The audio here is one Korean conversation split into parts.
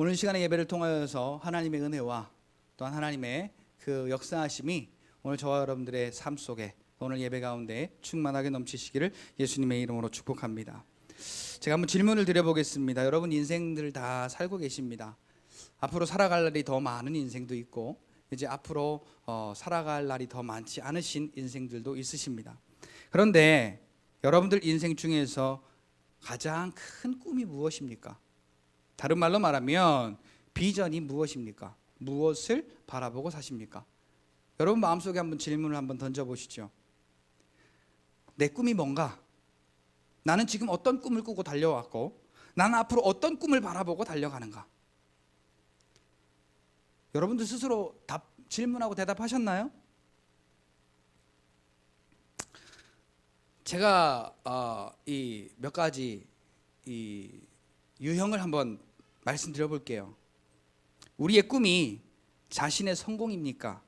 오늘 시간의 예배를 통하여서 하나님의 은혜와 또한 하나님의 그 역사하심이 오늘 저와 여러분들의 삶 속에 오늘 예배 가운데 충만하게 넘치시기를 예수님의 이름으로 축복합니다. 제가 한번 질문을 드려보겠습니다. 여러분 인생들 다 살고 계십니다. 앞으로 살아갈 날이 더 많은 인생도 있고 이제 앞으로 살아갈 날이 더 많지 않으신 인생들도 있으십니다. 그런데 여러분들 인생 중에서 가장 큰 꿈이 무엇입니까? 다른 말로 말하면 비전이 무엇입니까? 무엇을 바라보고 사십니까? 여러분 마음속에 한번 질문을 한번 던져보시죠. 내 꿈이 뭔가? 나는 지금 어떤 꿈을 꾸고 달려왔고 나는 앞으로 어떤 꿈을 바라보고 달려가는가? 여러분들 스스로 질문하고 대답하셨나요? 제가 이 몇 가지 이 유형을 한번 말씀드려 볼게요. 우리의 꿈이 자신의 성공입니까?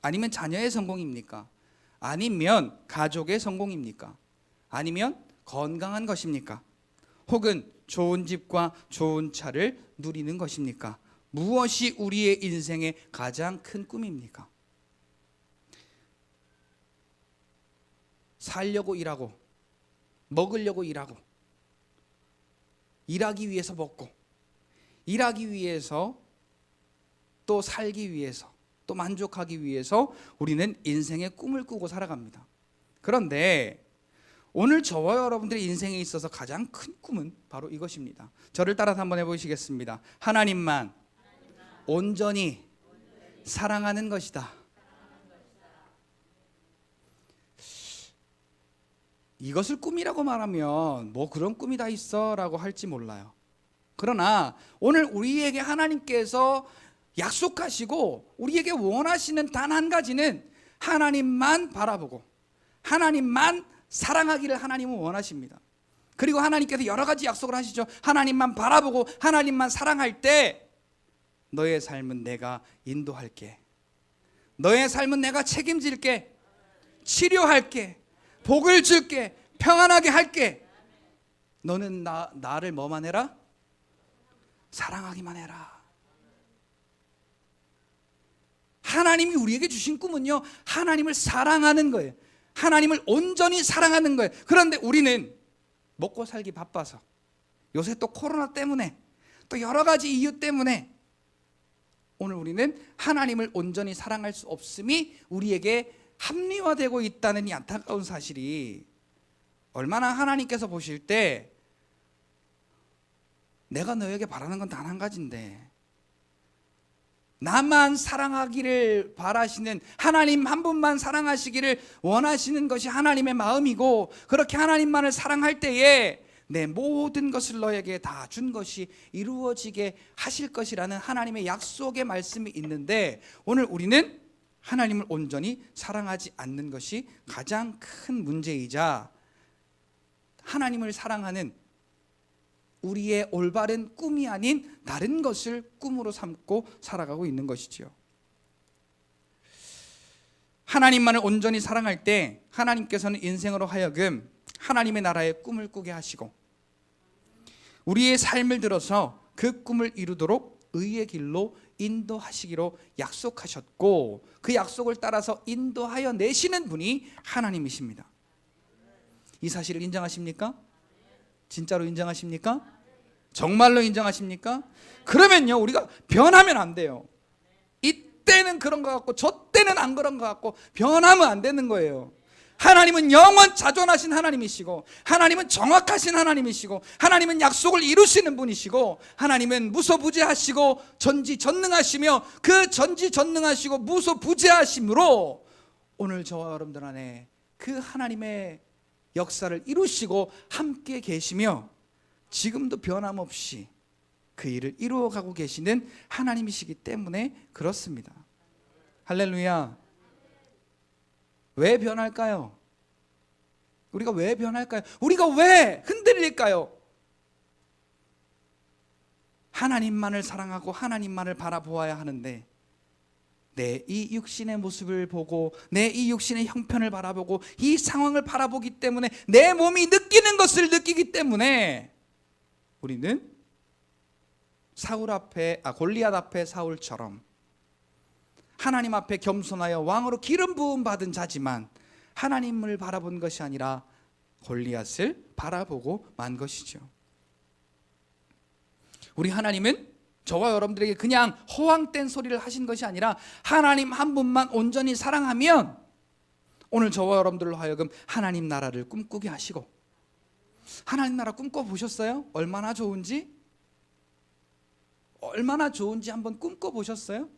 아니면 자녀의 성공입니까? 아니면 가족의 성공입니까? 아니면 건강한 것입니까? 혹은 좋은 집과 좋은 차를 누리는 것입니까? 무엇이 우리의 인생의 가장 큰 꿈입니까? 살려고 일하고 먹으려고 일하고 일하기 위해서 먹고 일하기 위해서 또 살기 위해서 또 만족하기 위해서 우리는 인생의 꿈을 꾸고 살아갑니다. 그런데 오늘 저와 여러분들의 인생에 있어서 가장 큰 꿈은 바로 이것입니다. 저를 따라서 한번 해보시겠습니다. 하나님만 온전히 사랑하는 것이다. 이것을 꿈이라고 말하면 뭐 그런 꿈이 다 있어 라고 할지 몰라요. 그러나 오늘 우리에게 하나님께서 약속하시고 우리에게 원하시는 단 한 가지는 하나님만 바라보고 하나님만 사랑하기를 하나님은 원하십니다. 그리고 하나님께서 여러 가지 약속을 하시죠. 하나님만 바라보고 하나님만 사랑할 때 너의 삶은 내가 인도할게. 너의 삶은 내가 책임질게. 치료할게. 복을 줄게. 평안하게 할게. 너는 나를 뭐만 해라? 사랑하기만 해라. 하나님이 우리에게 주신 꿈은요, 하나님을 사랑하는 거예요. 하나님을 온전히 사랑하는 거예요. 그런데 우리는 먹고 살기 바빠서 요새 또 코로나 때문에 또 여러 가지 이유 때문에 오늘 우리는 하나님을 온전히 사랑할 수 없음이 우리에게 합리화되고 있다는 이 안타까운 사실이 얼마나 하나님께서 보실 때 내가 너에게 바라는 건 단 한 가지인데 나만 사랑하기를 바라시는 하나님 한 분만 사랑하시기를 원하시는 것이 하나님의 마음이고 그렇게 하나님만을 사랑할 때에 내 모든 것을 너에게 다 준 것이 이루어지게 하실 것이라는 하나님의 약속의 말씀이 있는데 오늘 우리는 하나님을 온전히 사랑하지 않는 것이 가장 큰 문제이자 하나님을 사랑하는 우리의 올바른 꿈이 아닌 다른 것을 꿈으로 삼고 살아가고 있는 것이지요. 하나님만을 온전히 사랑할 때 하나님께서는 인생으로 하여금 하나님의 나라의 꿈을 꾸게 하시고 우리의 삶을 들어서 그 꿈을 이루도록 의의 길로 인도하시기로 약속하셨고 그 약속을 따라서 인도하여 내시는 분이 하나님이십니다. 이 사실을 인정하십니까? 진짜로 인정하십니까? 정말로 인정하십니까? 그러면요 우리가 변하면 안 돼요. 이때는 그런 것 같고 저 때는 안 그런 것 같고 변하면 안 되는 거예요. 하나님은 영원 자존하신 하나님이시고 하나님은 정확하신 하나님이시고 하나님은 약속을 이루시는 분이시고 하나님은 무소부재하시고 전지전능하시며 그 전지전능하시고 무소부재하심으로 오늘 저와 여러분들 안에 그 하나님의 역사를 이루시고 함께 계시며 지금도 변함없이 그 일을 이루어가고 계시는 하나님이시기 때문에 그렇습니다. 할렐루야. 왜 변할까요? 우리가 왜 변할까요? 우리가 왜 흔들릴까요? 하나님만을 사랑하고 하나님만을 바라보아야 하는데 내 이 육신의 모습을 보고 내 이 육신의 형편을 바라보고 이 상황을 바라보기 때문에 내 몸이 느끼는 것을 느끼기 때문에 우리는 골리앗 앞에 사울처럼 하나님 앞에 겸손하여 왕으로 기름 부음 받은 자지만 하나님을 바라본 것이 아니라 골리앗을 바라보고 만 것이죠. 우리 하나님은 저와 여러분들에게 그냥 허황된 소리를 하신 것이 아니라 하나님 한 분만 온전히 사랑하면 오늘 저와 여러분들로 하여금 하나님 나라를 꿈꾸게 하시고, 하나님 나라 꿈꿔보셨어요? 얼마나 좋은지 한번 꿈꿔보셨어요?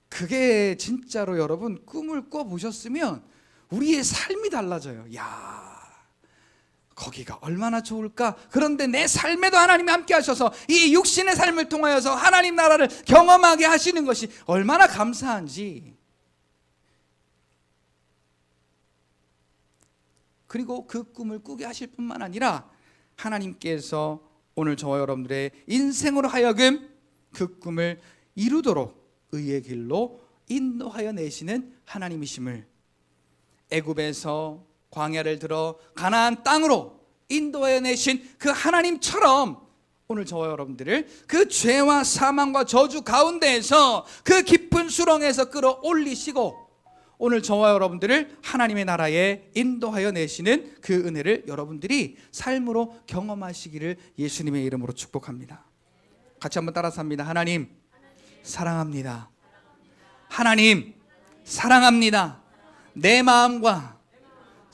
그게 진짜로 여러분 꿈을 꿔보셨으면 우리의 삶이 달라져요. 야, 거기가 얼마나 좋을까? 그런데 내 삶에도 하나님이 함께 하셔서 이 육신의 삶을 통하여서 하나님 나라를 경험하게 하시는 것이 얼마나 감사한지. 그리고 그 꿈을 꾸게 하실 뿐만 아니라 하나님께서 오늘 저와 여러분들의 인생으로 하여금 그 꿈을 이루도록 의의 길로 인도하여 내시는 하나님이심을, 애굽에서 광야를 들어 가나안 땅으로 인도하여 내신 그 하나님처럼 오늘 저와 여러분들을 그 죄와 사망과 저주 가운데에서 그 깊은 수렁에서 끌어올리시고 오늘 저와 여러분들을 하나님의 나라에 인도하여 내시는 그 은혜를 여러분들이 삶으로 경험하시기를 예수님의 이름으로 축복합니다. 같이 한번 따라서 합니다. 하나님 사랑합니다. 하나님 사랑합니다. 내 마음과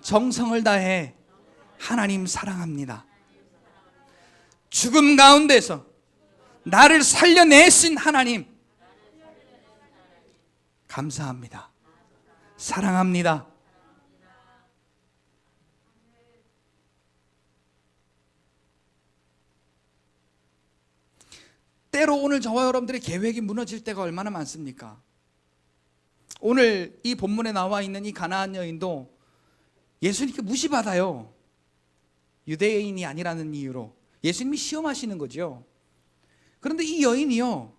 정성을 다해 하나님 사랑합니다. 죽음 가운데서 나를 살려내신 하나님 감사합니다. 사랑합니다. 때로 오늘 저와 여러분들의 계획이 무너질 때가 얼마나 많습니까? 오늘 이 본문에 나와 있는 이 가나안 여인도 예수님께 무시받아요. 유대인이 아니라는 이유로 예수님이 시험하시는 거죠. 그런데 이 여인이요,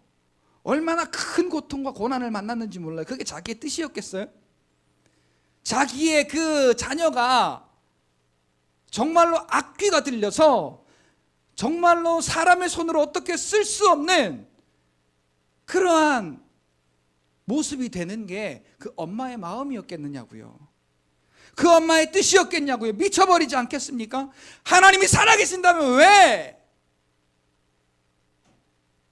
얼마나 큰 고통과 고난을 만났는지 몰라요. 그게 자기의 뜻이었겠어요? 자기의 그 자녀가 정말로 악귀가 들려서 정말로 사람의 손으로 어떻게 쓸 수 없는 그러한 모습이 되는 게 그 엄마의 마음이었겠느냐고요. 그 엄마의 뜻이었겠냐고요. 미쳐버리지 않겠습니까? 하나님이 살아계신다면 왜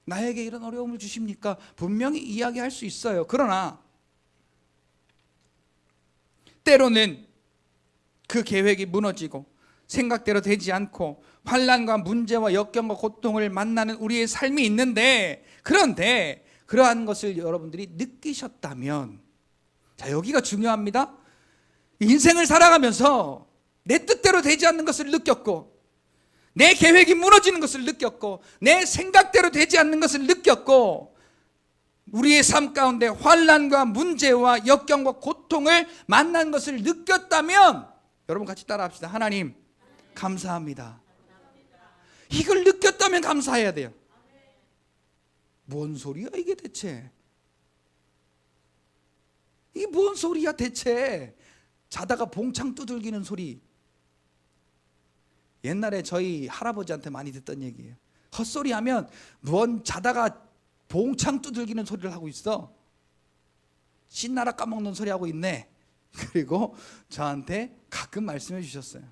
나에게 이런 어려움을 주십니까? 분명히 이야기할 수 있어요. 그러나 때로는 그 계획이 무너지고 생각대로 되지 않고 환난과 문제와 역경과 고통을 만나는 우리의 삶이 있는데, 그런데 그러한 것을 여러분들이 느끼셨다면, 자, 여기가 중요합니다. 인생을 살아가면서 내 뜻대로 되지 않는 것을 느꼈고, 내 계획이 무너지는 것을 느꼈고, 내 생각대로 되지 않는 것을 느꼈고, 우리의 삶 가운데 환난과 문제와 역경과 고통을 만난 것을 느꼈다면, 여러분 같이 따라합시다. 하나님 감사합니다. 이걸 느꼈다면 감사해야 돼요. 뭔 소리야 이게 대체? 이게 뭔 소리야 대체? 자다가 봉창 두들기는 소리. 옛날에 저희 할아버지한테 많이 듣던 얘기예요. 헛소리 하면 뭔 자다가 봉창 두들기는 소리를 하고 있어. 신나라 까먹는 소리 하고 있네. 그리고 저한테 가끔 말씀해 주셨어요.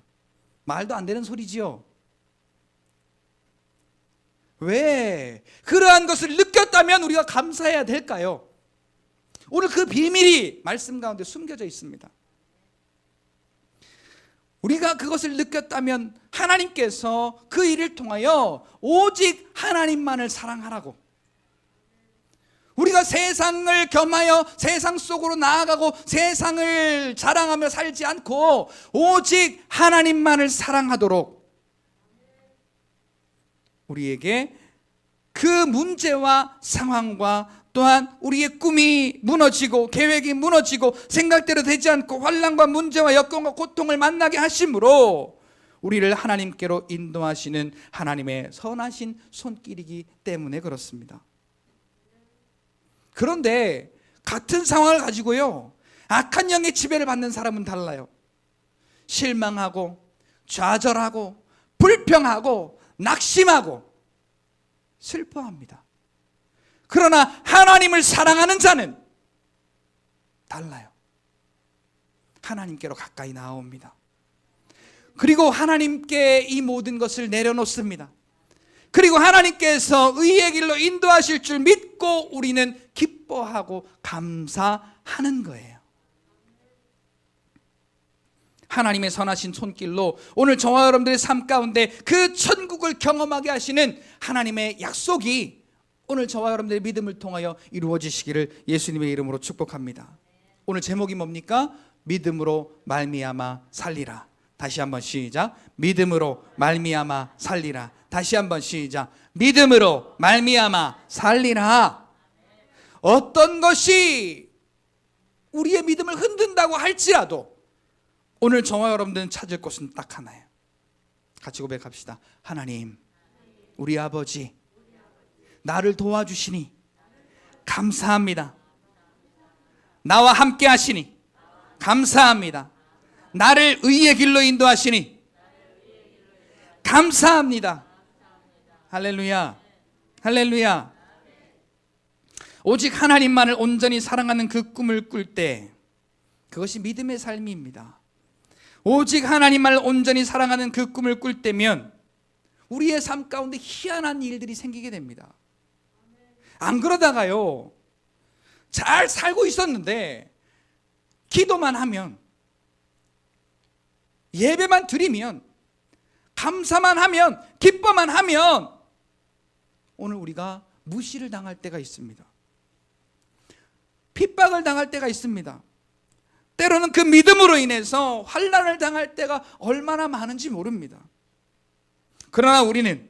말도 안 되는 소리지요. 왜 그러한 것을 느꼈다면 우리가 감사해야 될까요? 오늘 그 비밀이 말씀 가운데 숨겨져 있습니다. 우리가 그것을 느꼈다면 하나님께서 그 일을 통하여 오직 하나님만을 사랑하라고, 우리가 세상을 겸하여 세상 속으로 나아가고 세상을 자랑하며 살지 않고 오직 하나님만을 사랑하도록 우리에게 그 문제와 상황과 또한 우리의 꿈이 무너지고 계획이 무너지고 생각대로 되지 않고 환난과 문제와 역경과 고통을 만나게 하심으로 우리를 하나님께로 인도하시는 하나님의 선하신 손길이기 때문에 그렇습니다. 그런데 같은 상황을 가지고요, 악한 영의 지배를 받는 사람은 달라요. 실망하고 좌절하고 불평하고 낙심하고 슬퍼합니다. 그러나 하나님을 사랑하는 자는 달라요. 하나님께로 가까이 나옵니다. 그리고 하나님께 이 모든 것을 내려놓습니다. 그리고 하나님께서 의의 길로 인도하실 줄 믿고 우리는 기뻐하고 감사하는 거예요. 하나님의 선하신 손길로 오늘 저와 여러분들의 삶 가운데 그 천국을 경험하게 하시는 하나님의 약속이 오늘 저와 여러분들의 믿음을 통하여 이루어지시기를 예수님의 이름으로 축복합니다. 오늘 제목이 뭡니까? 믿음으로 말미암아 살리라. 다시 한번 시작. 믿음으로 말미암아 살리라. 다시 한번 시작. 믿음으로 말미암아 살리라. 어떤 것이 우리의 믿음을 흔든다고 할지라도 오늘 저와 여러분들은 찾을 곳은 딱 하나예요. 같이 고백합시다. 하나님, 우리 아버지, 나를 도와주시니 감사합니다. 나와 함께 하시니 감사합니다. 나를 의의 길로 인도하시니 감사합니다. 할렐루야, 할렐루야. 오직 하나님만을 온전히 사랑하는 그 꿈을 꿀 때 그것이 믿음의 삶입니다. 오직 하나님만을 온전히 사랑하는 그 꿈을 꿀 때면 우리의 삶 가운데 희한한 일들이 생기게 됩니다. 안 그러다가요, 잘 살고 있었는데 기도만 하면, 예배만 드리면, 감사만 하면, 기뻐만 하면 오늘 우리가 무시를 당할 때가 있습니다. 핍박을 당할 때가 있습니다. 때로는 그 믿음으로 인해서 환난을 당할 때가 얼마나 많은지 모릅니다. 그러나 우리는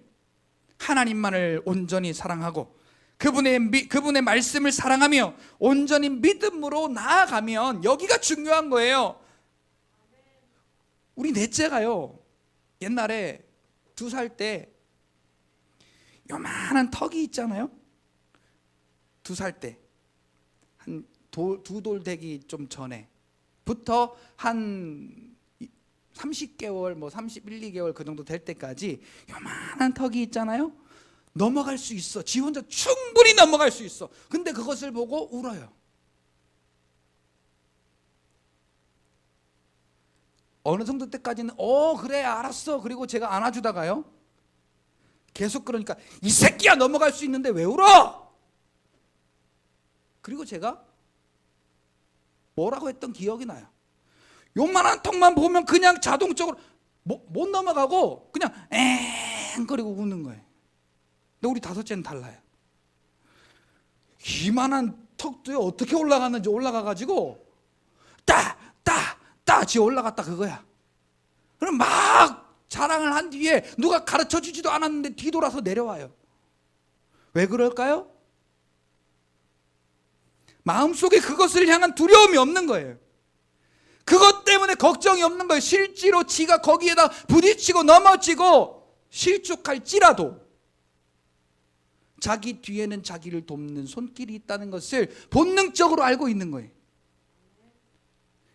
하나님만을 온전히 사랑하고 그분의 말씀을 사랑하며 온전히 믿음으로 나아가면, 여기가 중요한 거예요. 우리 넷째가요, 옛날에 2살 때 요만한 턱이 있잖아요. 2살 때 한 두 돌 되기 좀 전에부터 한 30개월, 31, 2개월 그 정도 될 때까지 요만한 턱이 있잖아요. 넘어갈 수 있어. 지 혼자 충분히 넘어갈 수 있어. 근데 그것을 보고 울어요. 어느 정도 때까지는 그래 알았어. 그리고 제가 안아주다가요, 계속 그러니까 이 새끼야 넘어갈 수 있는데 왜 울어? 그리고 제가 뭐라고 했던 기억이 나요. 요만한 턱만 보면 그냥 자동적으로 못 넘어가고 그냥 앵거리고 우는 거예요. 근데 우리 5째는 달라요. 이만한 턱도요, 어떻게 올라갔는지 올라가가지고 따 지 올라갔다 그거야. 그럼 막 자랑을 한 뒤에 누가 가르쳐 주지도 않았는데 뒤돌아서 내려와요. 왜 그럴까요? 마음속에 그것을 향한 두려움이 없는 거예요. 그것 때문에 걱정이 없는 거예요. 실제로 지가 거기에다 부딪히고 넘어지고 실족할지라도 자기 뒤에는 자기를 돕는 손길이 있다는 것을 본능적으로 알고 있는 거예요.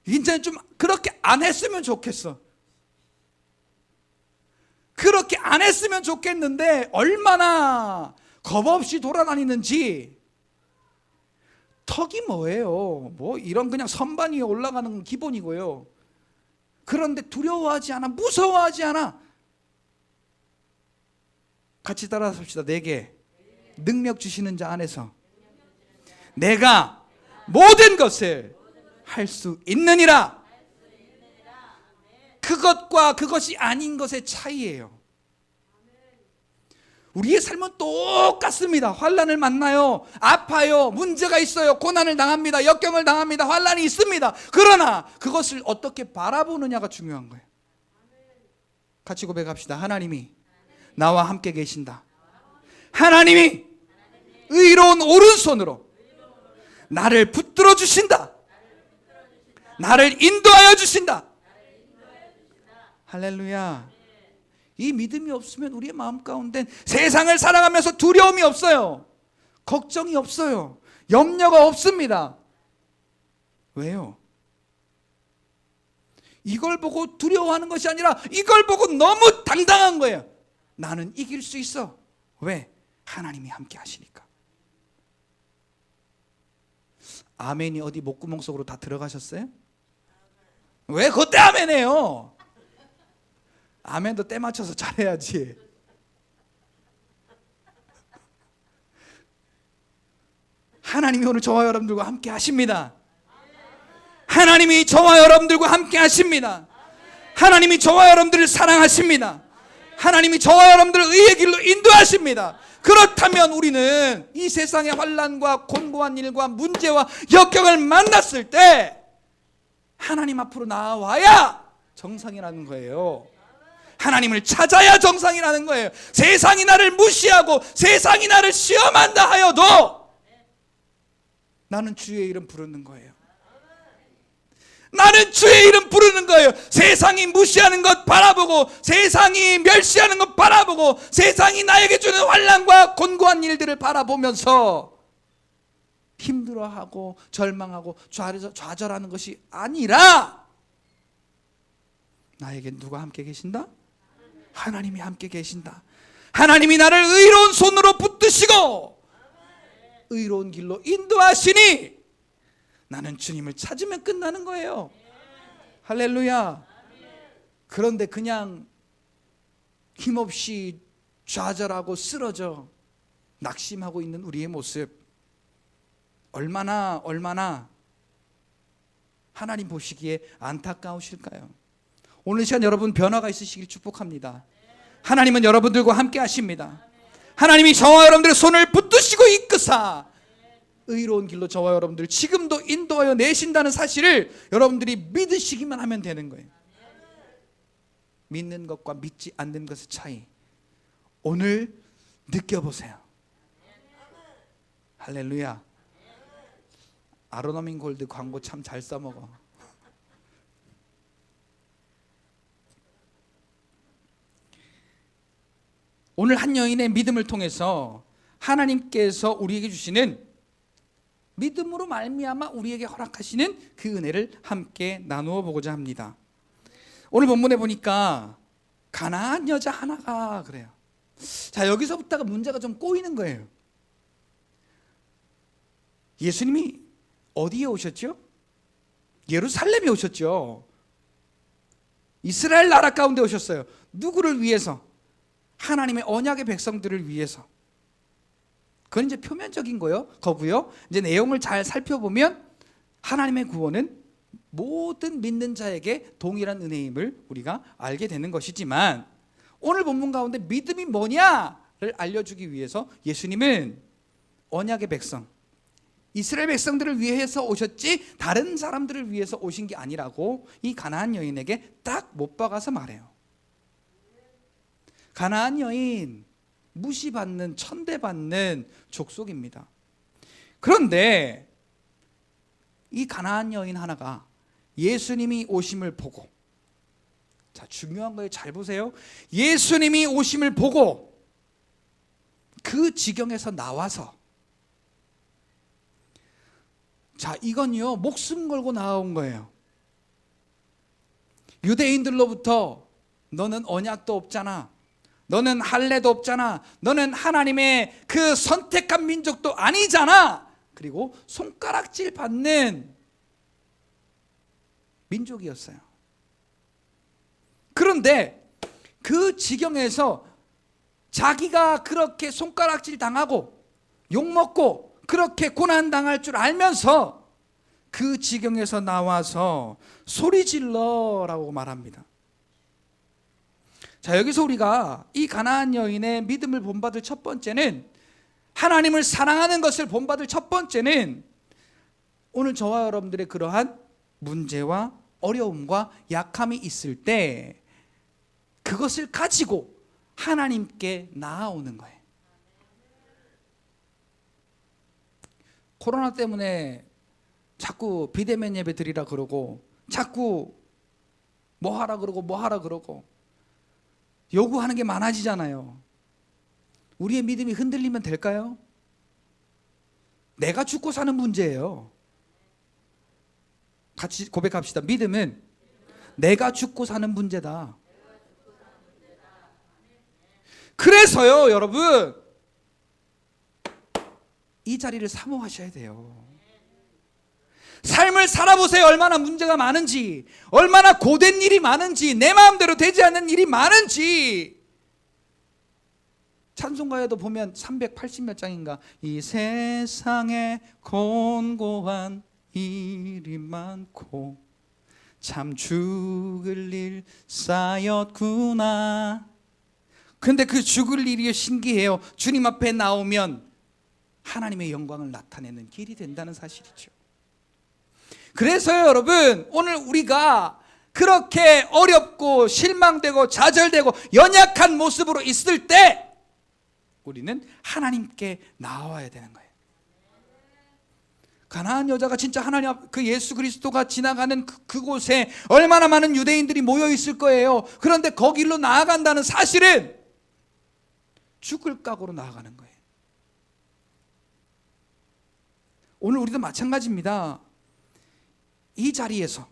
이제는 좀 그렇게 안 했으면 좋겠어. 그렇게 안 했으면 좋겠는데 얼마나 겁없이 돌아다니는지. 턱이 뭐예요? 이런 그냥 선반 위에 올라가는 건 기본이고요. 그런데 두려워하지 않아, 무서워하지 않아. 같이 따라서 합시다. 내게 능력 주시는 자 안에서 내가 모든 것을 할 수 있느니라. 그것과 그것이 아닌 것의 차이예요. 우리의 삶은 똑같습니다. 환난을 만나요, 아파요, 문제가 있어요, 고난을 당합니다, 역경을 당합니다, 환난이 있습니다. 그러나 그것을 어떻게 바라보느냐가 중요한 거예요. 같이 고백합시다. 하나님이 나와 함께 계신다. 하나님이 의로운 오른손으로 나를 붙들어 주신다. 나를 인도하여 주신다. 할렐루야. 이 믿음이 없으면 우리의 마음 가운데 세상을 살아가면서 두려움이 없어요. 걱정이 없어요. 염려가 없습니다. 왜요? 이걸 보고 두려워하는 것이 아니라 이걸 보고 너무 당당한 거예요. 나는 이길 수 있어. 왜? 하나님이 함께 하시니까. 아멘이 어디 목구멍 속으로 다 들어가셨어요? 왜 그때 아멘해요? 아멘도 때 맞춰서 잘해야지. 하나님이 오늘 저와 여러분들과 함께 하십니다. 하나님이 저와 여러분들과 함께 하십니다. 하나님이 저와 여러분들을 사랑하십니다. 하나님이 저와 여러분들을 의의 길로 인도하십니다. 그렇다면 우리는 이 세상의 환난과 곤고한 일과 문제와 역경을 만났을 때 하나님 앞으로 나와야 정상이라는 거예요. 하나님을 찾아야 정상이라는 거예요. 세상이 나를 무시하고 세상이 나를 시험한다 하여도 나는 주의 이름 부르는 거예요. 나는 주의 이름 부르는 거예요. 세상이 무시하는 것 바라보고, 세상이 멸시하는 것 바라보고, 세상이 나에게 주는 환난과 곤고한 일들을 바라보면서 힘들어하고 절망하고 좌절하는 것이 아니라, 나에게 누가 함께 계신다? 하나님이 함께 계신다. 하나님이 나를 의로운 손으로 붙드시고 의로운 길로 인도하시니 나는 주님을 찾으면 끝나는 거예요. 할렐루야. 그런데 그냥 힘없이 좌절하고 쓰러져 낙심하고 있는 우리의 모습, 얼마나 하나님 보시기에 안타까우실까요? 오늘 시간 여러분 변화가 있으시길 축복합니다. 하나님은 여러분들과 함께 하십니다. 하나님이 저와 여러분들의 손을 붙드시고 이끄사 의로운 길로 저와 여러분들 지금도 인도하여 내신다는 사실을 여러분들이 믿으시기만 하면 되는 거예요. 믿는 것과 믿지 않는 것의 차이, 오늘 느껴보세요. 할렐루야. 아로나민 골드 광고 참 잘 써먹어. 오늘 한 여인의 믿음을 통해서 하나님께서 우리에게 주시는, 믿음으로 말미암아 우리에게 허락하시는 그 은혜를 함께 나누어 보고자 합니다. 오늘 본문에 보니까 가나안 여자 하나가 그래요. 자, 여기서부터가 문제가 좀 꼬이는 거예요. 예수님이 어디에 오셨죠? 예루살렘에 오셨죠. 이스라엘 나라 가운데 오셨어요. 누구를 위해서? 하나님의 언약의 백성들을 위해서. 그건 이제 표면적인 거고요. 이제 내용을 잘 살펴보면 하나님의 구원은 모든 믿는 자에게 동일한 은혜임을 우리가 알게 되는 것이지만, 오늘 본문 가운데 믿음이 뭐냐를 알려주기 위해서 예수님은 언약의 백성, 이스라엘 백성들을 위해서 오셨지 다른 사람들을 위해서 오신 게 아니라고 이 가나안 여인에게 딱 못 박아서 말해요. 가나안 여인, 무시받는, 천대받는 족속입니다. 그런데 이 가나안 여인 하나가 예수님이 오심을 보고, 자, 중요한 거예요. 잘 보세요. 예수님이 오심을 보고 그 지경에서 나와서, 자, 이건요 목숨 걸고 나온 거예요. 유대인들로부터 너는 언약도 없잖아, 너는 할례도 없잖아, 너는 하나님의 그 선택한 민족도 아니잖아, 그리고 손가락질 받는 민족이었어요. 그런데 그 지경에서 자기가 그렇게 손가락질 당하고 욕먹고 그렇게 고난당할 줄 알면서 그 지경에서 나와서 소리질러라고 말합니다. 자, 여기서 우리가 이 가나안 여인의 믿음을 본받을 첫 번째는, 하나님을 사랑하는 것을 본받을 첫 번째는, 오늘 저와 여러분들의 그러한 문제와 어려움과 약함이 있을 때 그것을 가지고 하나님께 나아오는 거예요. 코로나 때문에 자꾸 비대면 예배 드리라 그러고, 자꾸 뭐 하라 그러고 요구하는 게 많아지잖아요. 우리의 믿음이 흔들리면 될까요? 내가 죽고 사는 문제예요. 같이 고백합시다. 믿음은 내가 죽고 사는 문제다. 그래서요, 여러분, 이 자리를 사모하셔야 돼요. 삶을 살아보세요. 얼마나 문제가 많은지, 얼마나 고된 일이 많은지, 내 마음대로 되지 않는 일이 많은지. 찬송가에도 보면 380몇 장인가, 이 세상에 곤고한 일이 많고 참 죽을 일 쌓였구나. 근데 그 죽을 일이 신기해요. 주님 앞에 나오면 하나님의 영광을 나타내는 길이 된다는 사실이죠. 그래서요, 여러분, 오늘 우리가 그렇게 어렵고 실망되고 좌절되고 연약한 모습으로 있을 때 우리는 하나님께 나와야 되는 거예요. 가나안 여자가 진짜 하나님 앞, 그 예수 그리스도가 지나가는 그곳에 얼마나 많은 유대인들이 모여 있을 거예요. 그런데 거기로 나아간다는 사실은 죽을 각오로 나아가는 거예요. 오늘 우리도 마찬가지입니다. 이 자리에서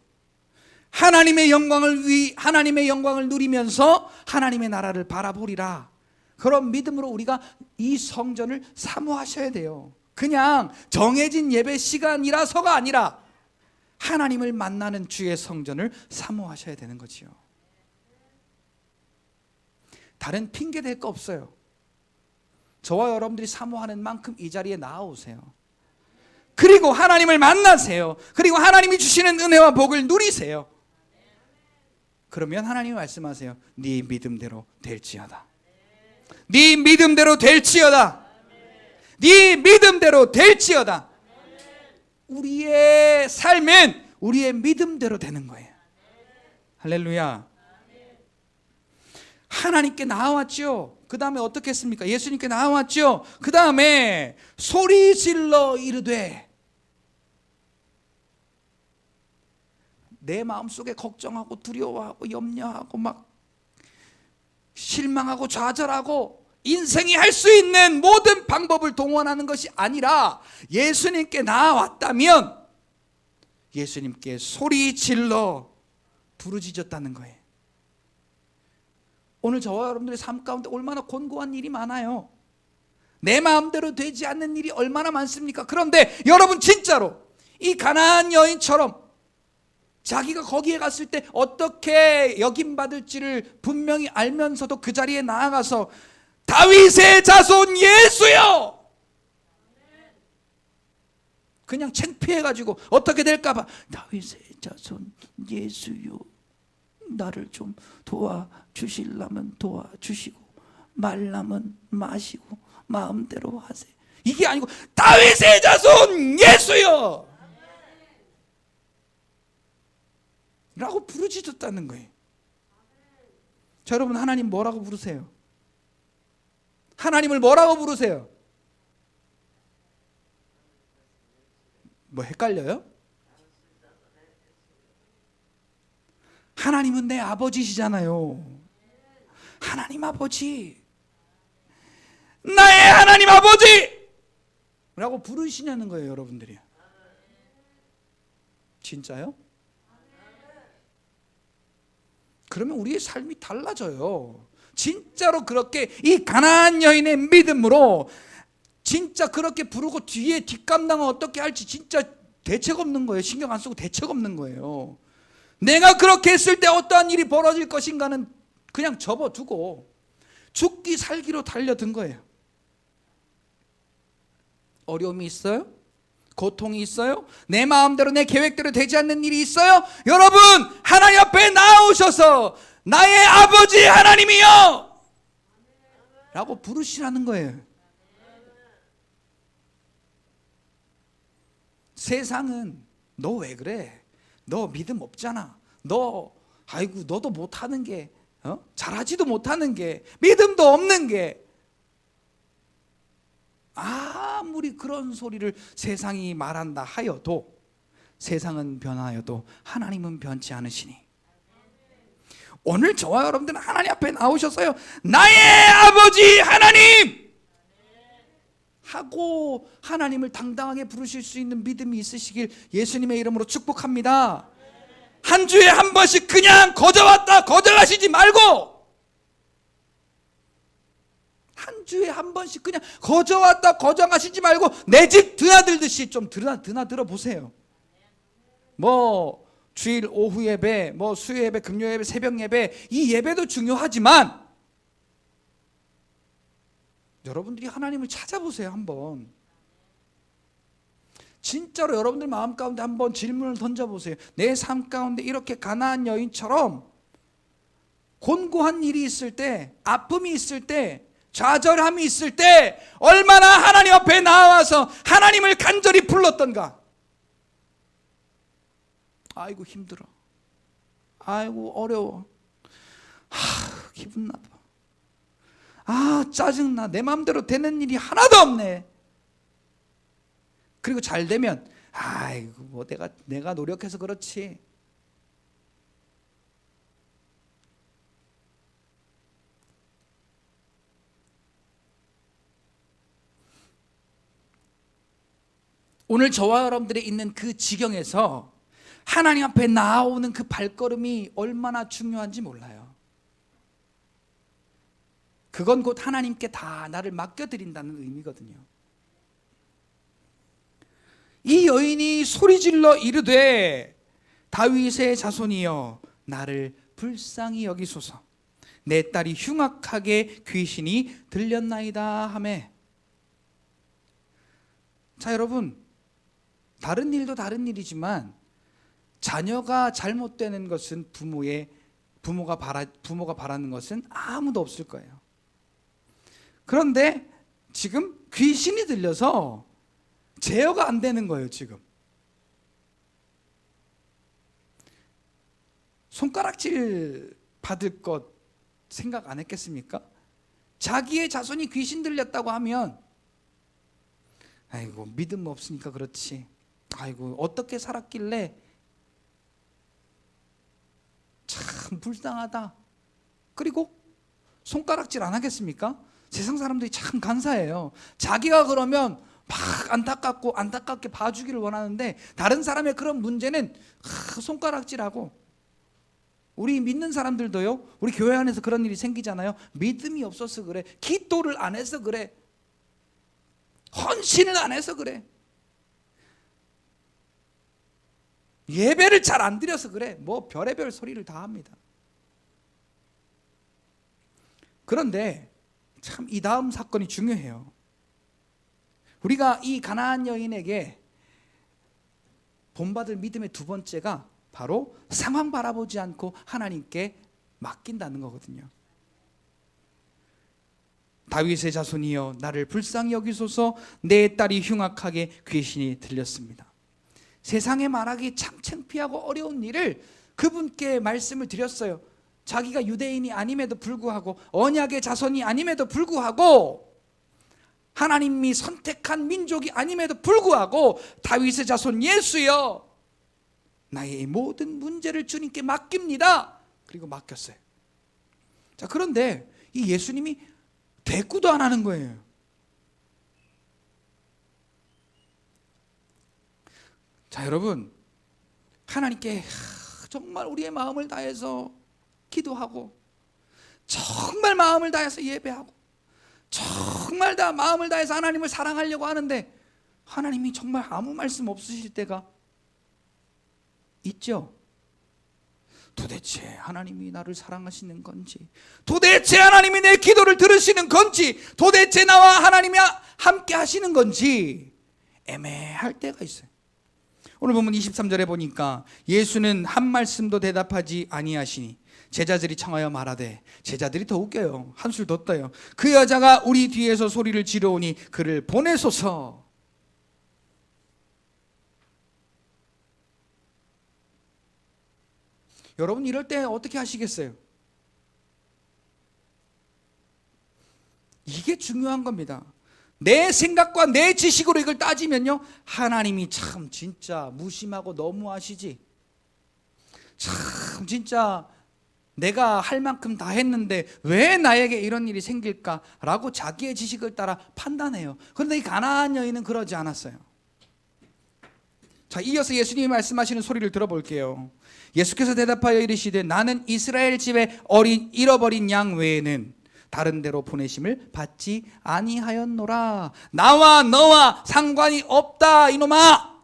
하나님의 영광을 누리면서 하나님의 나라를 바라보리라. 그런 믿음으로 우리가 이 성전을 사모하셔야 돼요. 그냥 정해진 예배 시간이라서가 아니라 하나님을 만나는 주의 성전을 사모하셔야 되는 거지요. 다른 핑계 댈 거 없어요. 저와 여러분들이 사모하는 만큼 이 자리에 나아오세요. 그리고 하나님을 만나세요. 그리고 하나님이 주시는 은혜와 복을 누리세요. 그러면 하나님이 말씀하세요. 네 믿음대로 될지어다. 네 믿음대로 될지어다. 네 믿음대로 될지어다. 우리의 삶은 우리의 믿음대로 되는 거예요. 할렐루야. 하나님께 나아왔죠. 그 다음에 어떻게 했습니까? 예수님께 나아왔죠. 그 다음에 소리 질러 이르되, 내 마음속에 걱정하고 두려워하고 염려하고 막 실망하고 좌절하고 인생이 할 수 있는 모든 방법을 동원하는 것이 아니라 예수님께 나아왔다면 예수님께 소리 질러 부르짖었다는 거예요. 오늘 저와 여러분들의 삶 가운데 얼마나 곤고한 일이 많아요. 내 마음대로 되지 않는 일이 얼마나 많습니까? 그런데 여러분, 진짜로 이 가나안 여인처럼 자기가 거기에 갔을 때 어떻게 여김받을지를 분명히 알면서도 그 자리에 나아가서 다윗의 자손 예수여, 그냥 창피해가지고 어떻게 될까봐 다윗의 자손 예수여, 나를 좀 도와주시려면 도와주시고 말라면 마시고 마음대로 하세요. 이게 아니고 다윗의 자손 예수여 라고 부르짖었다는 거예요. 자, 여러분, 하나님 뭐라고 부르세요? 하나님을 뭐라고 부르세요? 뭐 헷갈려요? 하나님은 내 아버지시잖아요. 하나님 아버지, 나의 하나님 아버지 라고 부르시냐는 거예요, 여러분들이. 진짜요? 그러면 우리의 삶이 달라져요. 진짜로 그렇게 이 가나안 여인의 믿음으로 진짜 그렇게 부르고 뒤에 뒷감당은 어떻게 할지 진짜 대책 없는 거예요. 신경 안 쓰고 대책 없는 거예요. 내가 그렇게 했을 때 어떠한 일이 벌어질 것인가는 그냥 접어두고 죽기 살기로 달려든 거예요. 어려움이 있어요? 고통이 있어요? 내 마음대로 내 계획대로 되지 않는 일이 있어요? 여러분, 하나님 앞에 나오셔서 나의 아버지 하나님이여 라고 부르시라는 거예요. 세상은 너 왜 그래? 너 믿음 없잖아. 아이고 너도 못하는 게, 잘하지도 못하는 게, 믿음도 없는 게, 아무리 그런 소리를 세상이 말한다 하여도 세상은 변하여도 하나님은 변치 않으시니 오늘 저와 여러분들은 하나님 앞에 나오셔서요, 나의 아버지 하나님 하고 하나님을 당당하게 부르실 수 있는 믿음이 있으시길 예수님의 이름으로 축복합니다. 한 주에 한 번씩 그냥 거저 왔다 거저 가시지 말고 한 주에 한 번씩 그냥 거저 왔다 거저가시지 말고 내 집 드나들듯이 좀 드나들어 보세요. 뭐 주일 오후 예배, 뭐 수요 예배, 금요 예배, 새벽 예배, 이 예배도 중요하지만 여러분들이 하나님을 찾아보세요. 한번 진짜로 여러분들 마음 가운데 한번 질문을 던져보세요. 내 삶 가운데 이렇게 가나안 여인처럼 곤고한 일이 있을 때, 아픔이 있을 때, 좌절함이 있을 때 얼마나 하나님 앞에 나와서 하나님을 간절히 불렀던가. 아이고 힘들어, 아이고 어려워, 기분 나빠, 짜증나, 내 마음대로 되는 일이 하나도 없네. 그리고 잘 되면 아이고 뭐 내가 노력해서 그렇지. 오늘 저와 여러분들이 있는 그 지경에서 하나님 앞에 나오는 그 발걸음이 얼마나 중요한지 몰라요. 그건 곧 하나님께 다 나를 맡겨드린다는 의미거든요. 이 여인이 소리질러 이르되 다윗의 자손이여 나를 불쌍히 여기소서, 내 딸이 흉악하게 귀신이 들렸나이다 하매. 자 여러분, 다른 일도 다른 일이지만 자녀가 잘못되는 것은 부모가 바라는 것은 아무도 없을 거예요. 그런데 지금 귀신이 들려서 제어가 안 되는 거예요. 지금 손가락질 받을 것 생각 안 했겠습니까? 자기의 자손이 귀신 들렸다고 하면 아이고 믿음 없으니까 그렇지, 아이고 어떻게 살았길래 참 불쌍하다. 그리고 손가락질 안 하겠습니까? 세상 사람들이 참 간사해요. 자기가 그러면 막 안타깝게 봐주기를 원하는데 다른 사람의 그런 문제는 손가락질하고. 우리 믿는 사람들도요, 우리 교회 안에서 그런 일이 생기잖아요. 믿음이 없어서 그래, 기도를 안 해서 그래, 헌신을 안 해서 그래, 예배를 잘 안 드려서 그래, 뭐 별의별 소리를 다 합니다. 그런데 참 이 다음 사건이 중요해요. 우리가 이 가나안 여인에게 본받을 믿음의 두 번째가 바로 상황 바라보지 않고 하나님께 맡긴다는 거거든요. 다윗의 자손이여 나를 불쌍히 여기소서, 내 딸이 흉악하게 귀신이 들렸습니다. 세상에 말하기 참 창피하고 어려운 일을 그분께 말씀을 드렸어요. 자기가 유대인이 아님에도 불구하고, 언약의 자손이 아님에도 불구하고, 하나님이 선택한 민족이 아님에도 불구하고 다윗의 자손 예수여 나의 모든 문제를 주님께 맡깁니다. 그리고 맡겼어요. 자, 그런데 이 예수님이 대꾸도 안 하는 거예요. 자, 여러분, 하나님께 정말 우리의 마음을 다해서 기도하고, 정말 마음을 다해서 예배하고, 정말 다 마음을 다해서 하나님을 사랑하려고 하는데 하나님이 정말 아무 말씀 없으실 때가 있죠. 도대체 하나님이 나를 사랑하시는 건지, 도대체 하나님이 내 기도를 들으시는 건지, 도대체 나와 하나님이 함께 하시는 건지 애매할 때가 있어요. 오늘 보면 23절에 보니까 예수는 한 말씀도 대답하지 아니하시니 제자들이 청하여 말하되, 제자들이 더 웃겨요. 한술 더 떠요. 그 여자가 우리 뒤에서 소리를 지르오니 그를 보내소서. 여러분, 이럴 때 어떻게 하시겠어요? 이게 중요한 겁니다. 내 생각과 내 지식으로 이걸 따지면요, 하나님이 참 진짜 무심하고 너무하시지, 참 진짜 내가 할 만큼 다 했는데 왜 나에게 이런 일이 생길까라고 자기의 지식을 따라 판단해요. 그런데 이 가나안 여인은 그러지 않았어요. 자, 이어서 예수님이 말씀하시는 소리를 들어볼게요. 예수께서 대답하여 이르시되 나는 이스라엘 집에 잃어버린 양 외에는 다른 데로 보내심을 받지 아니하였노라. 나와 너와 상관이 없다 이놈아.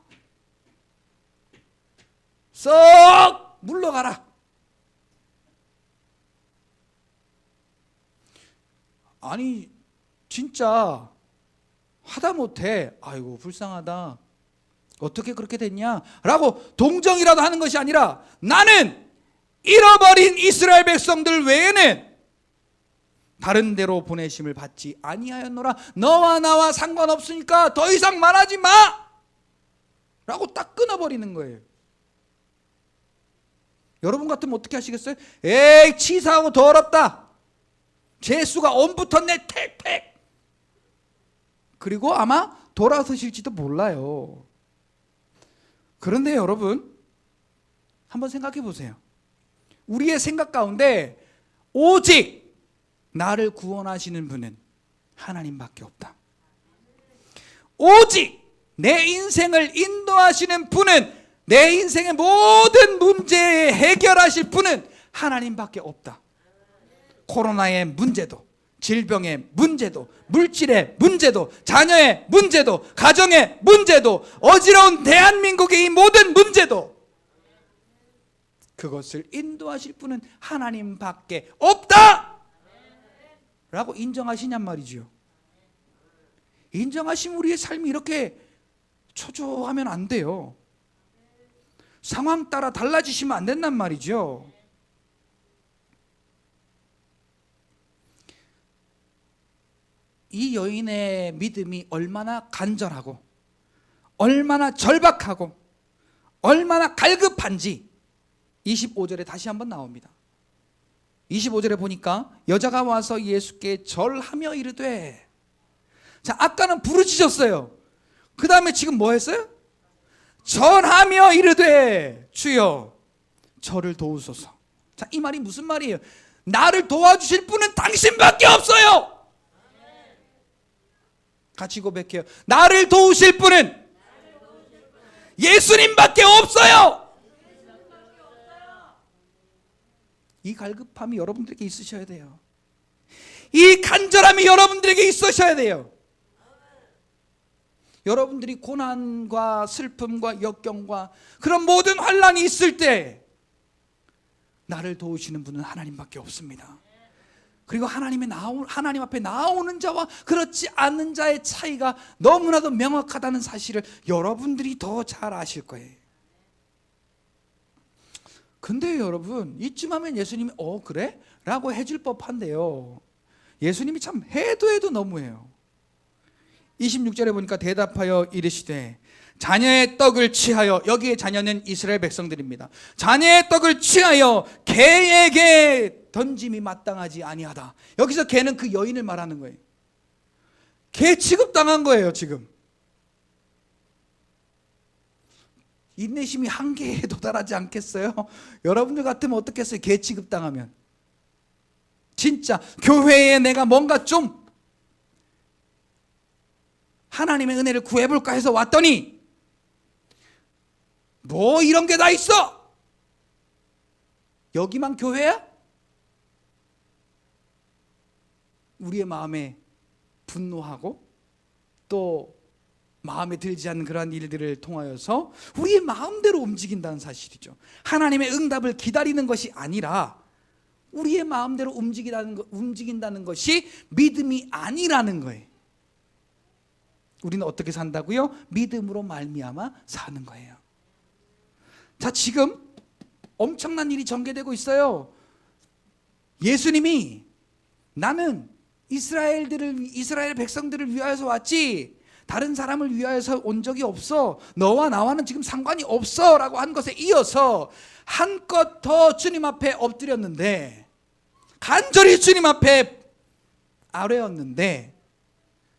썩 물러가라. 아니 진짜 하다못해 아이고 불쌍하다 어떻게 그렇게 됐냐 라고 동정이라도 하는 것이 아니라 나는 잃어버린 이스라엘 백성들 외에는 다른 데로 보내심을 받지 아니하였노라. 너와 나와 상관없으니까 더 이상 말하지 마 라고 딱 끊어버리는 거예요. 여러분 같으면 어떻게 하시겠어요? 에이 치사하고 더럽다, 재수가 엄붙었네, 택택. 그리고 아마 돌아서실지도 몰라요. 그런데 여러분 한번 생각해 보세요. 우리의 생각 가운데 오직 나를 구원하시는 분은 하나님밖에 없다. 오직 내 인생을 인도하시는 분은, 내 인생의 모든 문제에 해결하실 분은 하나님밖에 없다. 코로나의 문제도, 질병의 문제도, 물질의 문제도, 자녀의 문제도, 가정의 문제도, 어지러운 대한민국의 이 모든 문제도 그것을 인도하실 분은 하나님밖에 없다 라고 인정하시냔 말이지요. 인정하시면 우리의 삶이 이렇게 초조하면 안 돼요. 상황 따라 달라지시면 안 된단 말이죠. 이 여인의 믿음이 얼마나 간절하고 얼마나 절박하고 얼마나 갈급한지 25절에 다시 한번 나옵니다. 25절에 보니까 여자가 와서 예수께 절하며 이르되, 자 아까는 부르짖었어요. 그 다음에 지금 뭐 했어요? 절하며 이르되 주여 저를 도우소서. 자 이 말이 무슨 말이에요? 나를 도와주실 분은 당신밖에 없어요. 같이 고백해요. 나를 도우실 분은 예수님밖에 없어요. 이 갈급함이 여러분들에게 있으셔야 돼요. 이 간절함이 여러분들에게 있으셔야 돼요. 여러분들이 고난과 슬픔과 역경과 그런 모든 환난이 있을 때 나를 도우시는 분은 하나님밖에 없습니다. 그리고 하나님 앞에 나오는 자와 그렇지 않는 자의 차이가 너무나도 명확하다는 사실을 여러분들이 더 잘 아실 거예요. 근데 여러분 이쯤 하면 예수님이 그래? 라고 해줄 법한데요, 예수님이 참 해도 너무해요. 26절에 보니까 대답하여 이르시되 자녀의 떡을 취하여, 여기에 자녀는 이스라엘 백성들입니다. 자녀의 떡을 취하여 개에게 던짐이 마땅하지 아니하다. 여기서 개는 그 여인을 말하는 거예요. 개 취급당한 거예요 지금. 인내심이 한계에 도달하지 않겠어요? 여러분들 같으면 어떻겠어요? 개 취급당하면. 진짜 교회에 내가 뭔가 좀 하나님의 은혜를 구해볼까 해서 왔더니 뭐 이런 게 다 있어? 여기만 교회야? 우리의 마음에 분노하고 또 마음에 들지 않는 그러한 일들을 통하여서 우리의 마음대로 움직인다는 사실이죠. 하나님의 응답을 기다리는 것이 아니라 우리의 마음대로 움직인다는 것이 믿음이 아니라는 거예요. 우리는 어떻게 산다고요? 믿음으로 말미암아 사는 거예요. 자, 지금 엄청난 일이 전개되고 있어요. 예수님이 나는 이스라엘 백성들을 위하여서 왔지 다른 사람을 위하여서 온 적이 없어, 너와 나와는 지금 상관이 없어 라고 한 것에 이어서 한껏 더 주님 앞에 엎드렸는데, 간절히 주님 앞에 아뢰었는데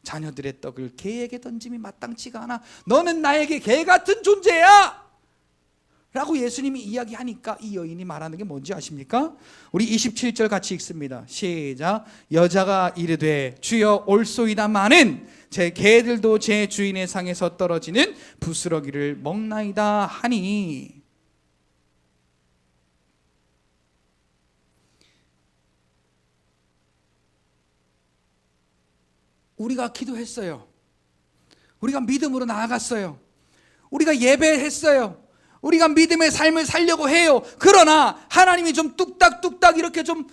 자녀들의 떡을 개에게 던짐이 마땅치가 않아. 너는 나에게 개 같은 존재야 라고 예수님이 이야기하니까 이 여인이 말하는 게 뭔지 아십니까? 우리 27절 같이 읽습니다. 시작. 여자가 이르되 주여 올소이다마는 제 개들도 제 주인의 상에서 떨어지는 부스러기를 먹나이다 하니. 우리가 기도했어요. 우리가 믿음으로 나아갔어요. 우리가 예배했어요. 우리가 믿음의 삶을 살려고 해요. 그러나 하나님이 좀 뚝딱뚝딱 이렇게 좀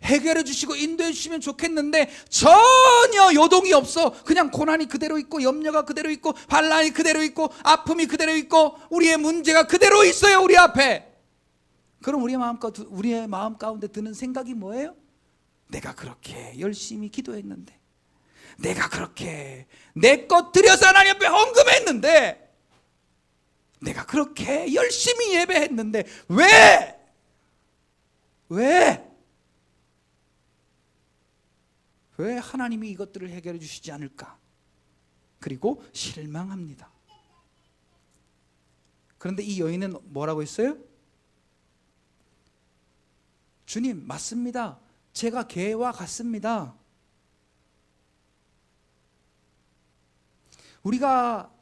해결해 주시고 인도해 주시면 좋겠는데 전혀 요동이 없어. 그냥 고난이 그대로 있고, 염려가 그대로 있고, 환난이 그대로 있고, 아픔이 그대로 있고, 우리의 문제가 그대로 있어요, 우리 앞에. 그럼 우리의 마음 가운데 드는 생각이 뭐예요? 내가 그렇게 열심히 기도했는데, 내가 그렇게 내 것 들여서 하나님 앞에 헌금했는데, 내가 그렇게 열심히 예배했는데 왜 하나님이 이것들을 해결해 주시지 않을까? 그리고 실망합니다. 그런데 이 여인은 뭐라고 했어요? 주님, 맞습니다. 제가 개와 같습니다. 우리가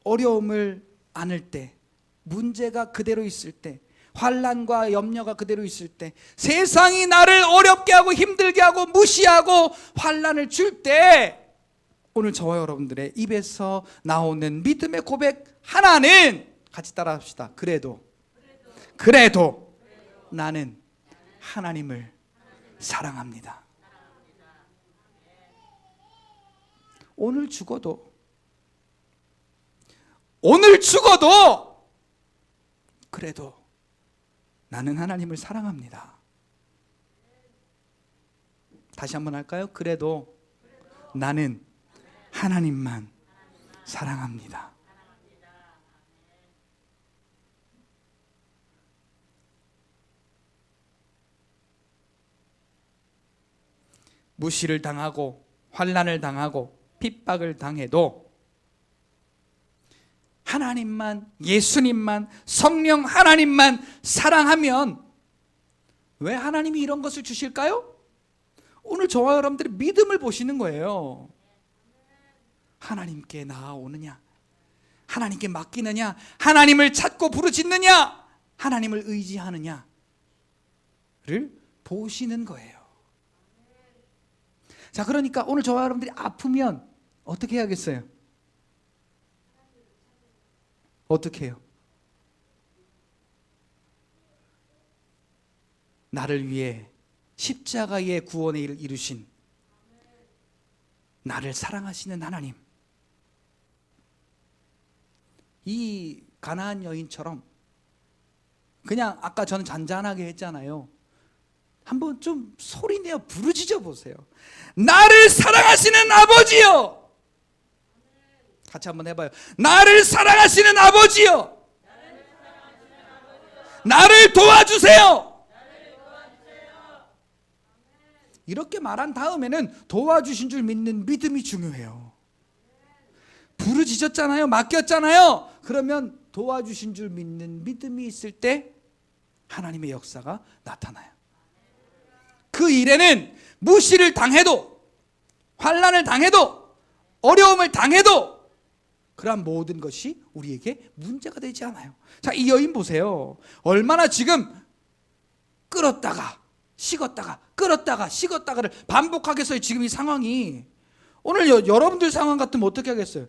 어려움을 안을 때, 문제가 그대로 있을 때, 환난과 염려가 그대로 있을 때, 세상이 나를 어렵게 하고 힘들게 하고 무시하고 환난을 줄 때, 오늘 저와 여러분들의 입에서 나오는 믿음의 고백 하나는, 같이 따라 합시다. 그래도 나는 하나님을 사랑합니다. 오늘 죽어도 그래도 나는 하나님을 사랑합니다. 다시 한번 할까요? 그래도 나는 하나님만 사랑합니다. 무시를 당하고 환난을 당하고 핍박을 당해도 하나님만, 예수님만, 성령 하나님만 사랑하면 왜 하나님이 이런 것을 주실까요? 오늘 저와 여러분들이 믿음을 보시는 거예요. 하나님께 나아오느냐, 하나님께 맡기느냐, 하나님을 찾고 부르짖느냐, 하나님을 의지하느냐를 보시는 거예요. 자, 그러니까 오늘 저와 여러분들이 아프면 어떻게 해야겠어요? 어떻게 해요? 나를 위해 십자가의 구원의 일을 이루신 나를 사랑하시는 하나님, 이 가나안 여인처럼 그냥 아까 저는 잔잔하게 했잖아요. 한번 좀 소리내어 부르짖어 보세요. 나를 사랑하시는 아버지요. 같이 한번 해봐요. 나를 사랑하시는 아버지요, 나를 도와주세요. 이렇게 말한 다음에는 도와주신 줄 믿는 믿음이 중요해요. 부르짖었잖아요. 맡겼잖아요. 그러면 도와주신 줄 믿는 믿음이 있을 때 하나님의 역사가 나타나요. 그 일에는 무시를 당해도, 환난을 당해도, 어려움을 당해도 그러한 모든 것이 우리에게 문제가 되지 않아요. 자, 이 여인 보세요. 얼마나 지금 끌었다가 식었다가 끌었다가 식었다가를 반복하게 해서 지금 이 상황이, 오늘 여러분들 상황 같으면 어떻게 하겠어요?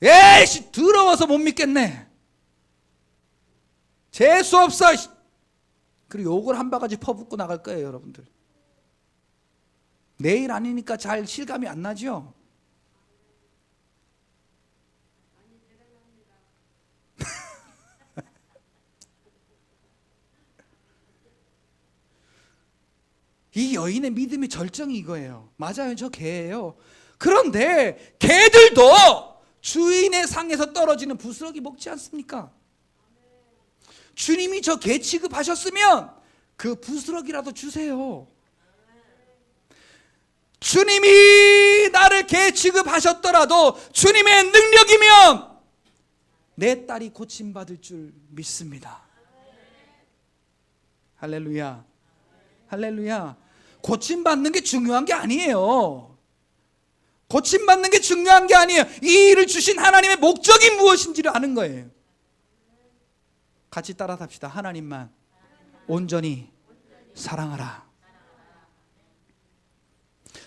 에이씨, 더러워서 못 믿겠네, 재수 없어, 그리고 욕을 한 바가지 퍼붓고 나갈 거예요. 여러분들 내일 아니니까 잘 실감이 안 나죠? 이 여인의 믿음의 절정이 이거예요. 맞아요, 저 개예요. 그런데 개들도 주인의 상에서 떨어지는 부스러기 먹지 않습니까? 주님이 저 개 취급하셨으면 그 부스러기라도 주세요. 주님이 나를 개 취급하셨더라도 주님의 능력이면 내 딸이 고침받을 줄 믿습니다. 할렐루야, 할렐루야. 고침받는 게 중요한 게 아니에요. 고침받는 게 중요한 게 아니에요. 이 일을 주신 하나님의 목적이 무엇인지를 아는 거예요. 같이 따라 합시다. 하나님만 온전히 사랑하라.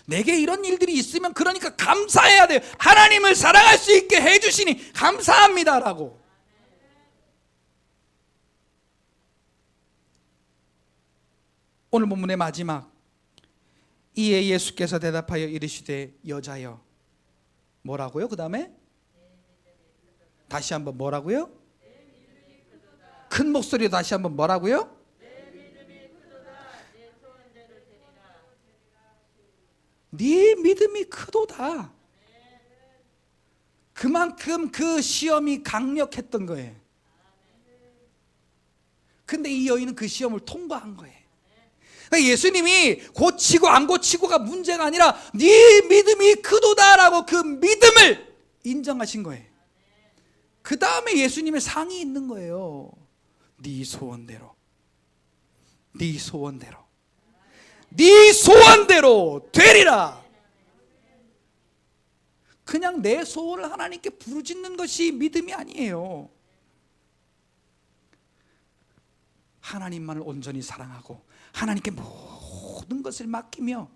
내게 이런 일들이 있으면 그러니까 감사해야 돼요. 하나님을 사랑할 수 있게 해주시니 감사합니다라고. 오늘 본문의 마지막, 이에 예수께서 대답하여 이르시되 여자여. 뭐라고요? 그 다음에 다시 한번 뭐라고요? 큰 목소리로 다시 한번 뭐라고요? 네 믿음이 크도다. 그만큼 그 시험이 강력했던 거예요. 근데 이 여인은 그 시험을 통과한 거예요. 그러니까 예수님이 고치고 안 고치고가 문제가 아니라 네 믿음이 크도다라고 그 믿음을 인정하신 거예요. 그 다음에 예수님의 상이 있는 거예요. 네 소원대로, 네 소원대로, 네 소원대로 되리라. 그냥 내 소원을 하나님께 부르짖는 것이 믿음이 아니에요. 하나님만을 온전히 사랑하고 하나님께 모든 것을 맡기며,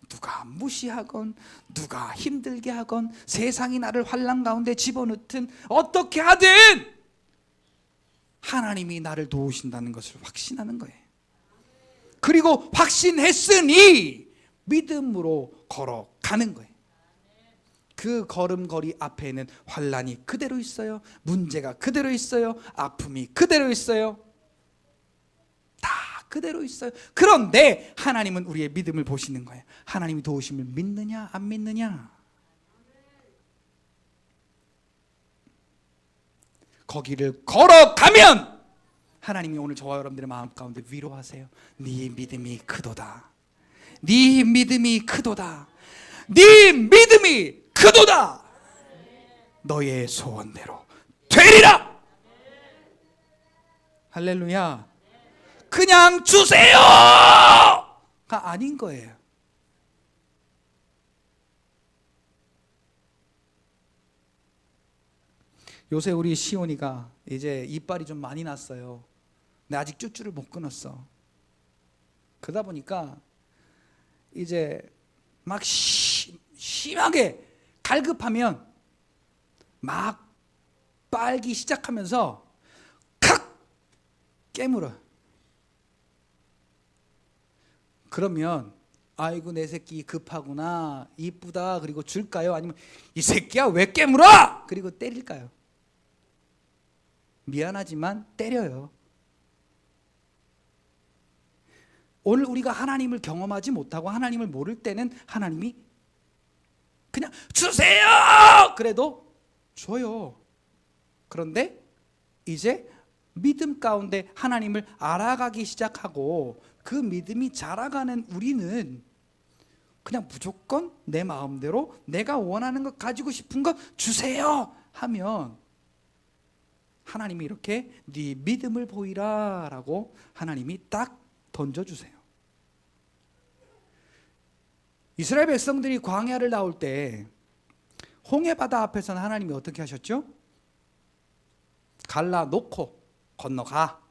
누가 무시하건 누가 힘들게 하건 세상이 나를 환난 가운데 집어넣든 어떻게 하든 하나님이 나를 도우신다는 것을 확신하는 거예요. 그리고 확신했으니 믿음으로 걸어가는 거예요. 그 걸음걸이 앞에는 환난이 그대로 있어요. 문제가 그대로 있어요. 아픔이 그대로 있어요. 다 그대로 있어요. 그런데 하나님은 우리의 믿음을 보시는 거예요. 하나님이 도우심을 믿느냐 안 믿느냐. 거기를 걸어가면 하나님이 오늘 저와 여러분들의 마음 가운데 위로하세요. 네 믿음이 크도다. 네 믿음이 크도다. 네 믿음이 크도다. 너의 소원대로 되리라. 할렐루야. 그냥 주세요가 아닌 거예요. 요새 우리 시온이가 이제 이빨이 좀 많이 났어요. 근데 아직 쭈쭈를 못 끊었어. 그러다 보니까 이제 막 심하게 갈급하면 막 빨기 시작하면서 칵 깨물어. 그러면 아이고 내 새끼 급하구나, 이쁘다, 그리고 줄까요? 아니면 이 새끼야 왜 깨물어? 그리고 때릴까요? 미안하지만 때려요. 오늘 우리가 하나님을 경험하지 못하고 하나님을 모를 때는 하나님이 그냥 주세요! 그래도 줘요. 그런데 이제 믿음 가운데 하나님을 알아가기 시작하고 그 믿음이 자라가는 우리는 그냥 무조건 내 마음대로 내가 원하는 것, 가지고 싶은 것 주세요 하면 하나님이 이렇게 네 믿음을 보이라 라고 하나님이 딱 던져주세요. 이스라엘 백성들이 광야를 나올 때 홍해바다 앞에서는 하나님이 어떻게 하셨죠? 갈라놓고 건너가.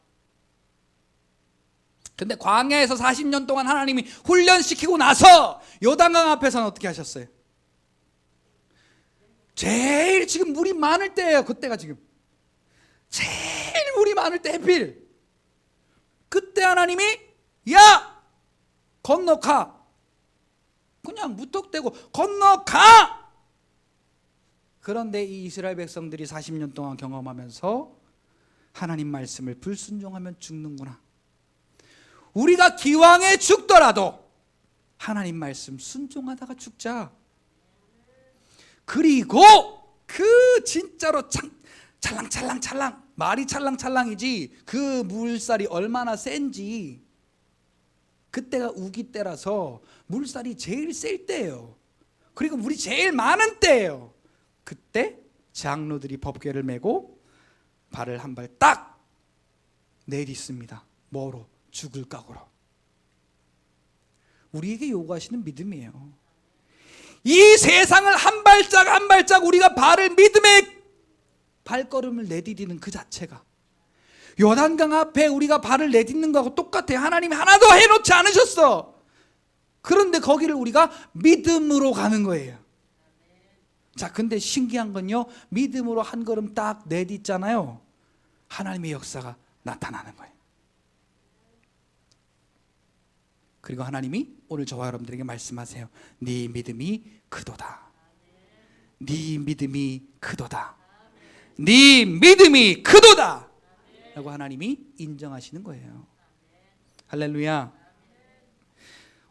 근데 광야에서 40년 동안 하나님이 훈련시키고 나서 요단강 앞에서는 어떻게 하셨어요? 제일 지금 물이 많을 때예요. 그때가 지금 제일 물이 많을 때 해필. 그때 하나님이 야 건너가, 그냥 무턱대고 건너가. 그런데 이 이스라엘 백성들이 40년 동안 경험하면서 하나님 말씀을 불순종하면 죽는구나. 우리가 기왕에 죽더라도 하나님 말씀 순종하다가 죽자. 그리고 그 진짜로 찰랑찰랑 말이 찰랑찰랑이지 그 물살이 얼마나 센지, 그때가 우기 때라서 물살이 제일 셀 때예요. 그리고 물이 제일 많은 때예요. 그때 장로들이 법궤를 메고 발을 한 발 딱 내딛습니다. 뭐로? 죽을 각오로. 우리에게 요구하시는 믿음이에요. 이 세상을 한 발짝 한 발짝 우리가 발을 믿음의 발걸음을 내디디는 그 자체가, 요단강 앞에 우리가 발을 내딛는 거하고 똑같아요. 하나님이 하나도 해놓지 않으셨어. 그런데 거기를 우리가 믿음으로 가는 거예요. 자, 근데 신기한 건요, 믿음으로 한 걸음 딱 내딛잖아요. 하나님의 역사가 나타나는 거예요. 그리고 하나님이 오늘 저와 여러분들에게 말씀하세요. 네 믿음이 크도다. 네 믿음이 크도다. 네 믿음이 크도다. 라고 하나님이 인정하시는 거예요. 할렐루야.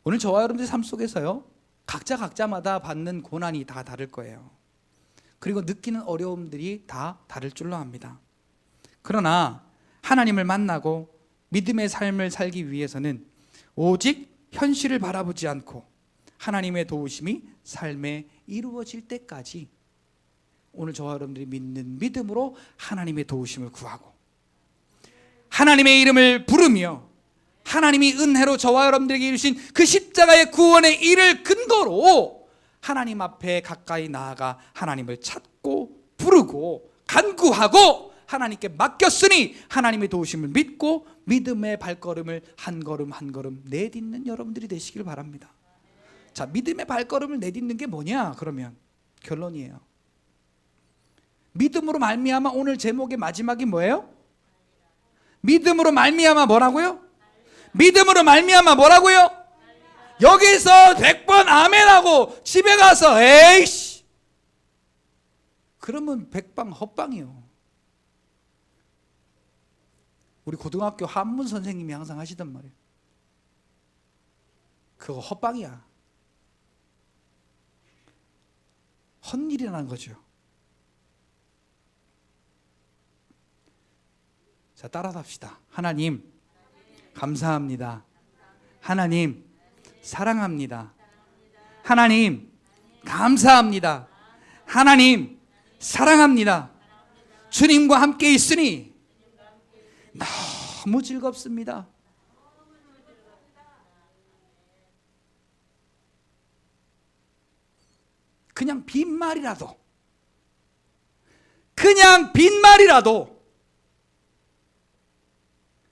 오늘 저와 여러분들 삶 속에서요, 각자마다 받는 고난이 다 다를 거예요. 그리고 느끼는 어려움들이 다 다를 줄로 압니다. 그러나 하나님을 만나고 믿음의 삶을 살기 위해서는 오직 현실을 바라보지 않고 하나님의 도우심이 삶에 이루어질 때까지 오늘 저와 여러분들이 믿는 믿음으로 하나님의 도우심을 구하고 하나님의 이름을 부르며 하나님이 은혜로 저와 여러분들에게 이루신 그 십자가의 구원의 일을 근거로 하나님 앞에 가까이 나아가 하나님을 찾고 부르고 간구하고 하나님께 맡겼으니 하나님의 도우심을 믿고 믿음의 발걸음을 한 걸음 한 걸음 내딛는 여러분들이 되시길 바랍니다. 자, 믿음의 발걸음을 내딛는 게 뭐냐? 그러면 결론이에요. 믿음으로 말미암아, 오늘 제목의 마지막이 뭐예요? 믿음으로 말미암아 뭐라고요? 믿음으로 말미암아 뭐라고요? 여기서 100번 아멘하고 집에 가서 에이씨, 그러면 백방 헛방이요. 우리 고등학교 한문 선생님이 항상 하시던 말이에요. 그거 헛방이야. 헛일이라는 거죠. 자, 따라합시다. 하나님 감사합니다. 하나님 사랑합니다. 하나님 감사합니다. 하나님 사랑합니다. 주님과 함께 있으니 너무 즐겁습니다. 그냥 빈말이라도, 그냥 빈말이라도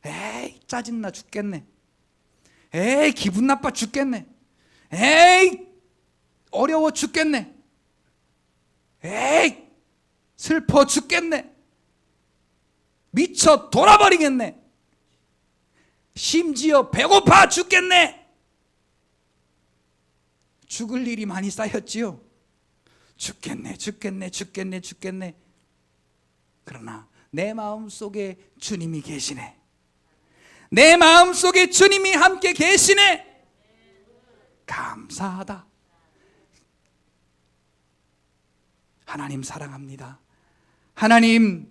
에이 짜증나 죽겠네, 에이 기분 나빠 죽겠네, 에이 어려워 죽겠네, 에이 슬퍼 죽겠네, 미쳐 돌아버리겠네, 심지어 배고파 죽겠네. 죽을 일이 많이 쌓였지요. 죽겠네 죽겠네 죽겠네 죽겠네. 그러나 내 마음속에 주님이 계시네. 내 마음속에 주님이 함께 계시네. 감사하다. 하나님 사랑합니다. 하나님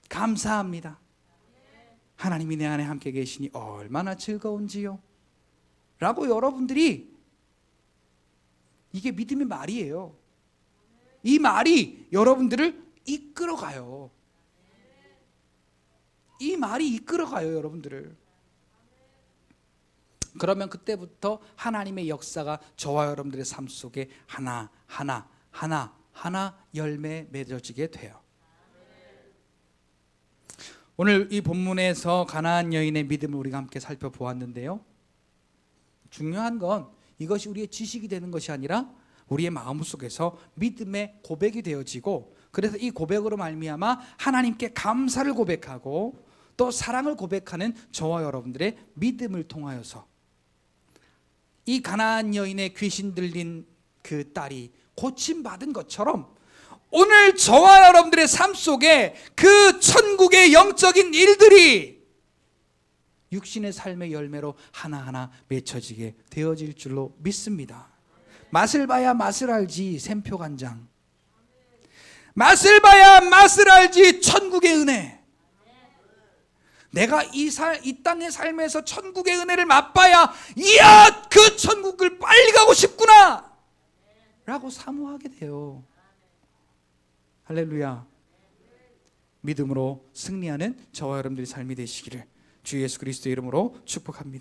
감사합니다. 하나님이 내 안에 함께 계시니 얼마나 즐거운지요. 라고 여러분들이, 이게 믿음의 말이에요. 이 말이 여러분들을 이끌어가요. 이 말이 이끌어가요, 여러분들을. 그러면 그때부터 하나님의 역사가 저와 여러분들의 삶 속에 하나 열매 맺어지게 돼요. 오늘 이 본문에서 가나안 여인의 믿음을 우리가 함께 살펴보았는데요, 중요한 건 이것이 우리의 지식이 되는 것이 아니라 우리의 마음속에서 믿음의 고백이 되어지고, 그래서 이 고백으로 말미암아 하나님께 감사를 고백하고 또 사랑을 고백하는 저와 여러분들의 믿음을 통하여서 이 가나안 여인의 귀신 들린 그 딸이 고침받은 것처럼 오늘 저와 여러분들의 삶 속에 그 천국의 영적인 일들이 육신의 삶의 열매로 하나하나 맺혀지게 되어질 줄로 믿습니다. 맛을 봐야 맛을 알지 샘표간장, 맛을 봐야 맛을 알지 천국의 은혜. 내가 이 땅의 삶에서 천국의 은혜를 맛봐야 이야 그 천국을 빨리 가고 싶구나 라고 사모하게 돼요. 할렐루야. 믿음으로 승리하는 저와 여러분들의 삶이 되시기를 주 예수 그리스도의 이름으로 축복합니다.